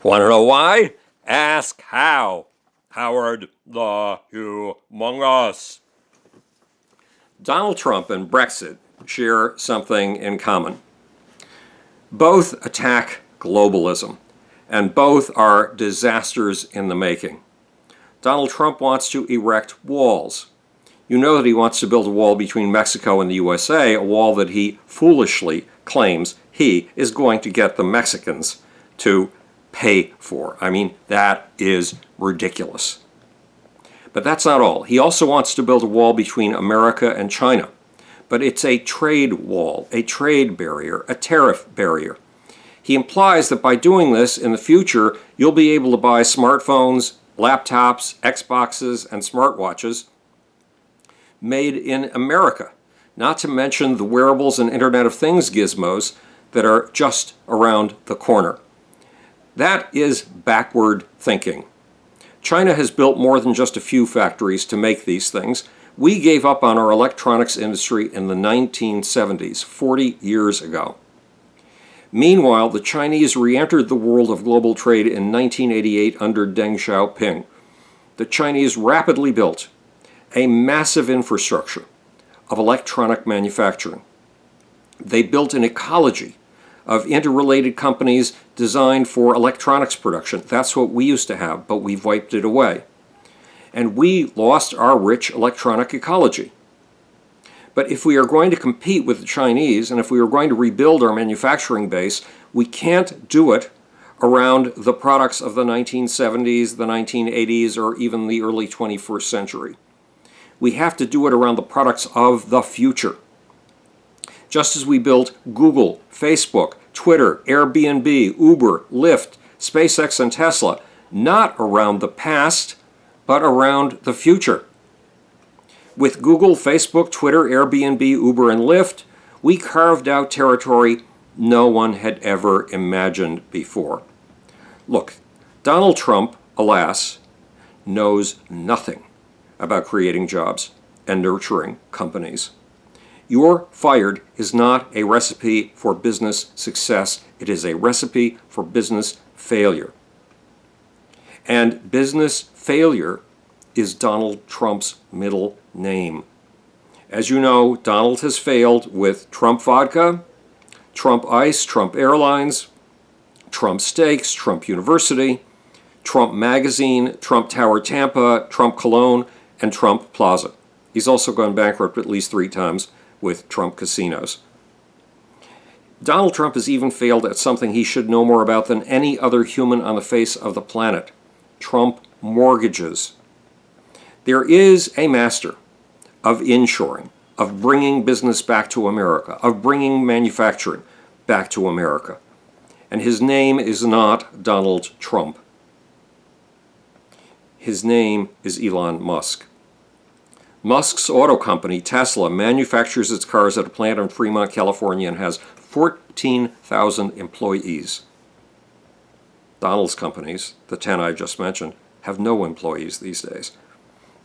Want to know why? Ask how. Howard the Humongous. Donald Trump and Brexit share something in common. Both attack globalism, and both are disasters in the making. Donald Trump wants to erect walls. You know that he wants to build a wall between Mexico and the USA, a wall that he foolishly claims he is going to get the Mexicans to pay for. I mean, that is ridiculous. But that's not all. He also wants to build a wall between America and China. But it's a trade wall, a trade barrier, a tariff barrier. He implies that by doing this in the future, you'll be able to buy smartphones, laptops, Xboxes, and smartwatches made in America, not to mention the wearables and Internet of Things gizmos that are just around the corner. That is backward thinking. China has built more than just a few factories to make these things. We gave up on our electronics industry in the 1970s, 40 years ago. Meanwhile, the Chinese re-entered the world of global trade in 1988 under Deng Xiaoping. The Chinese rapidly built a massive infrastructure of electronic manufacturing. They built an ecology of interrelated companies designed for electronics production. That's what we used to have, but we've wiped it away. And we lost our rich electronic ecology. But if we are going to compete with the Chinese, and if we are going to rebuild our manufacturing base, we can't do it around the products of the 1970s, the 1980s, or even the early 21st century. We have to do it around the products of the future. Just as we built Google, Facebook, Twitter, Airbnb, Uber, Lyft, SpaceX, and Tesla, not around the past, but around the future. With Google, Facebook, Twitter, Airbnb, Uber, and Lyft, we carved out territory no one had ever imagined before. Look, Donald Trump, alas, knows nothing about creating jobs and nurturing companies. You're fired is not a recipe for business success. It is a recipe for business failure. And business failure is Donald Trump's middle name. As you know, Donald has failed with Trump Vodka, Trump Ice, Trump Airlines, Trump Steaks, Trump University, Trump Magazine, Trump Tower Tampa, Trump Cologne, and Trump Plaza. He's also gone bankrupt at least 3 times with Trump casinos. Donald Trump has even failed at something he should know more about than any other human on the face of the planet: Trump mortgages. There is a master of inshoring, of bringing business back to America, of bringing manufacturing back to America. And his name is not Donald Trump. His name is Elon Musk. Musk's auto company, Tesla, manufactures its cars at a plant in Fremont, California, and has 14,000 employees. Donald's companies, the 10 I just mentioned, have no employees these days.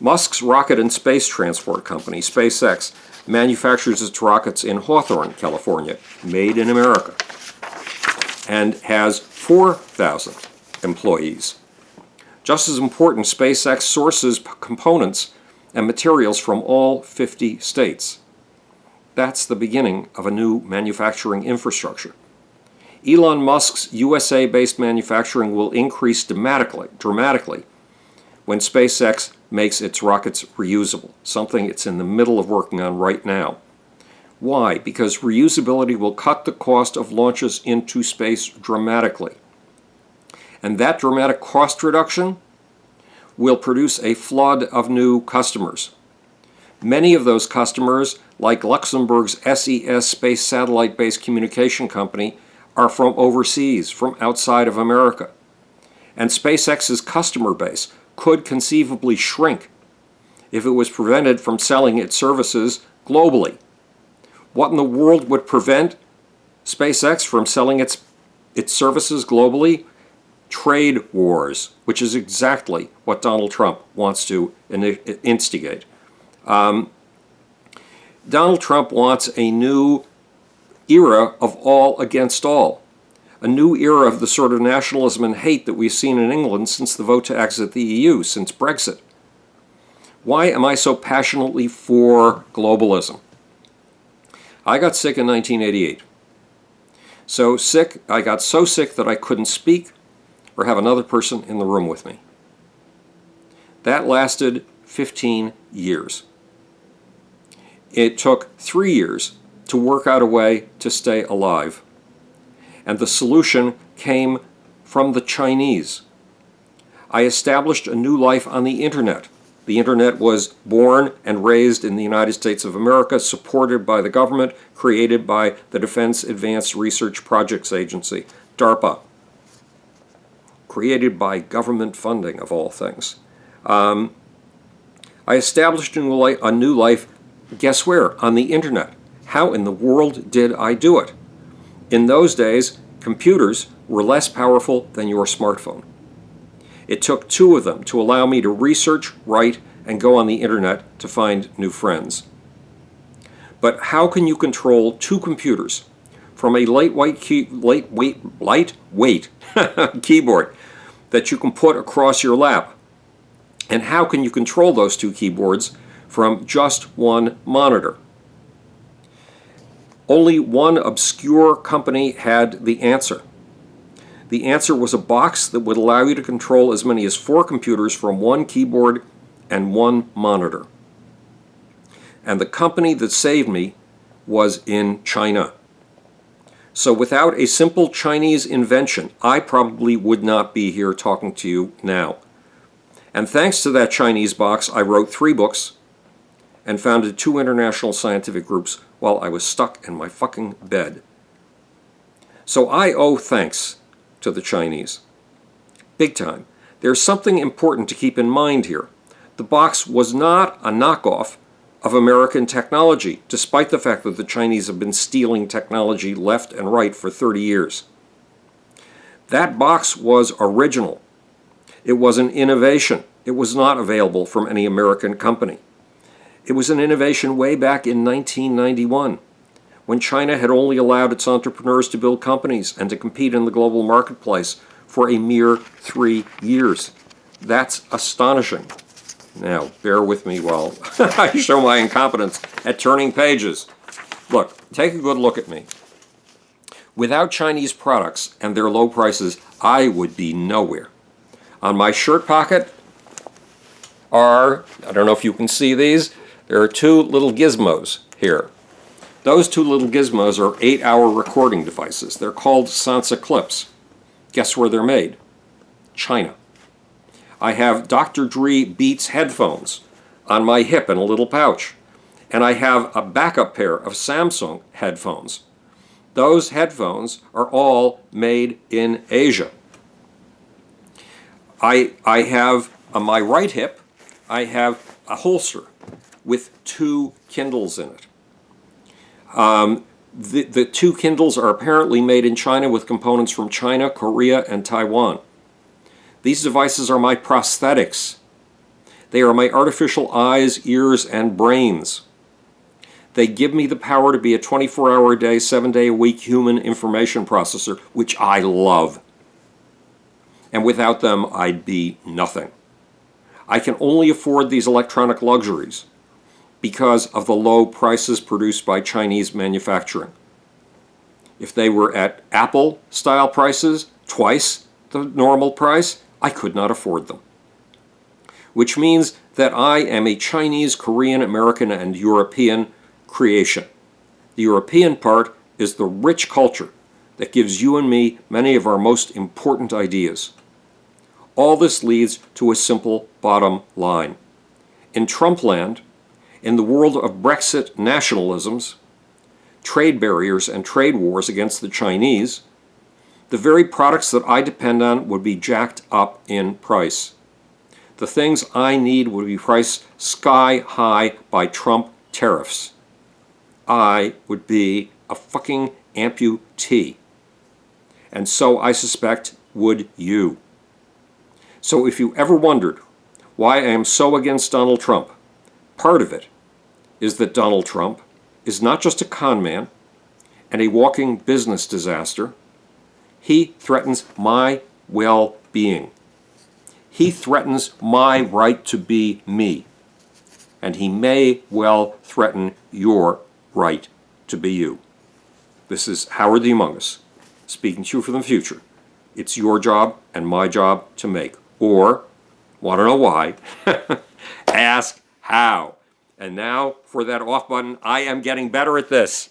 Musk's rocket and space transport company, SpaceX, manufactures its rockets in Hawthorne, California, made in America, and has 4,000 employees. Just as important, SpaceX sources components and materials from all 50 states. That's the beginning of a new manufacturing infrastructure. Elon Musk's USA-based manufacturing will increase dramatically when SpaceX makes its rockets reusable, something it's in the middle of working on right now. Why? Because reusability will cut the cost of launches into space dramatically. And that dramatic cost reduction will produce a flood of new customers. Many of those customers, like Luxembourg's SES space satellite-based communication company, are from overseas, from outside of America. And SpaceX's customer base could conceivably shrink if it was prevented from selling its services globally. What in the world would prevent SpaceX from selling its services globally? Trade wars, which is exactly what Donald Trump wants to instigate. Donald Trump wants a new era of all against all, a new era of the sort of nationalism and hate that we've seen in England since the vote to exit the EU, since Brexit. Why am I so passionately for globalism? I got sick in 1988. I got so sick that I couldn't speak or have another person in the room with me. That lasted 15 years. It took 3 years to work out a way to stay alive. And the solution came from the Chinese. I established a new life on the internet. The internet was born and raised in the United States of America, supported by the government, created by the Defense Advanced Research Projects Agency, DARPA, created by government funding, of all things. I established a new life, guess where? On the internet. How in the world did I do it? In those days, computers were less powerful than your smartphone. It took 2 of them to allow me to research, write, and go on the internet to find new friends. But how can you control 2 computers from a lightweight keyboard that you can put across your lap? And how can you control those 2 keyboards from just 1 monitor? Only one obscure company had the answer. The answer was a box that would allow you to control as many as 4 computers from 1 keyboard and 1 monitor. And the company that saved me was in China. So without a simple Chinese invention, I probably would not be here talking to you now. And thanks to that Chinese box, I wrote 3 books and founded 2 international scientific groups while I was stuck in my fucking bed. So I owe thanks to the Chinese. Big time. There's something important to keep in mind here. The box was not a knockoff of American technology, despite the fact that the Chinese have been stealing technology left and right for 30 years. That box was original. It was an innovation. It was not available from any American company. It was an innovation way back in 1991, when China had only allowed its entrepreneurs to build companies and to compete in the global marketplace for a mere 3 years. That's astonishing. Now, bear with me while I show my incompetence at turning pages. Look, take a good look at me. Without Chinese products and their low prices, I would be nowhere. On my shirt pocket are, I don't know if you can see these, there are 2 little gizmos here. Those 2 little gizmos are 8-hour recording devices. They're called Sansa clips. Guess where they're made? China. I have Dr. Dre Beats headphones on my hip in a little pouch. And I have a backup pair of Samsung headphones. Those headphones are all made in Asia. I have, on my right hip, I have a holster with 2 Kindles in it. The 2 Kindles are apparently made in China with components from China, Korea, and Taiwan. These devices are my prosthetics. They are my artificial eyes, ears, and brains. They give me the power to be a 24-hour-a-day, 7-day-a-week human information processor, which I love. And without them, I'd be nothing. I can only afford these electronic luxuries because of the low prices produced by Chinese manufacturing. If they were at Apple-style prices, twice the normal price, I could not afford them. Which means that I am a Chinese, Korean, American, and European creation. The European part is the rich culture that gives you and me many of our most important ideas. All this leads to a simple bottom line. In Trumpland, in the world of Brexit nationalisms, trade barriers, and trade wars against the Chinese, the very products that I depend on would be jacked up in price. The things I need would be priced sky high by Trump tariffs. I would be a fucking amputee. And so I suspect would you. So if you ever wondered why I am so against Donald Trump, part of it is that Donald Trump is not just a con man and a walking business disaster. He threatens my well-being. He threatens my right to be me. And he may well threaten your right to be you. This is Howard the Among Us, speaking to you for the future. It's your job and my job to make. Or, want to know why? Ask how. And now for that off button, I am getting better at this.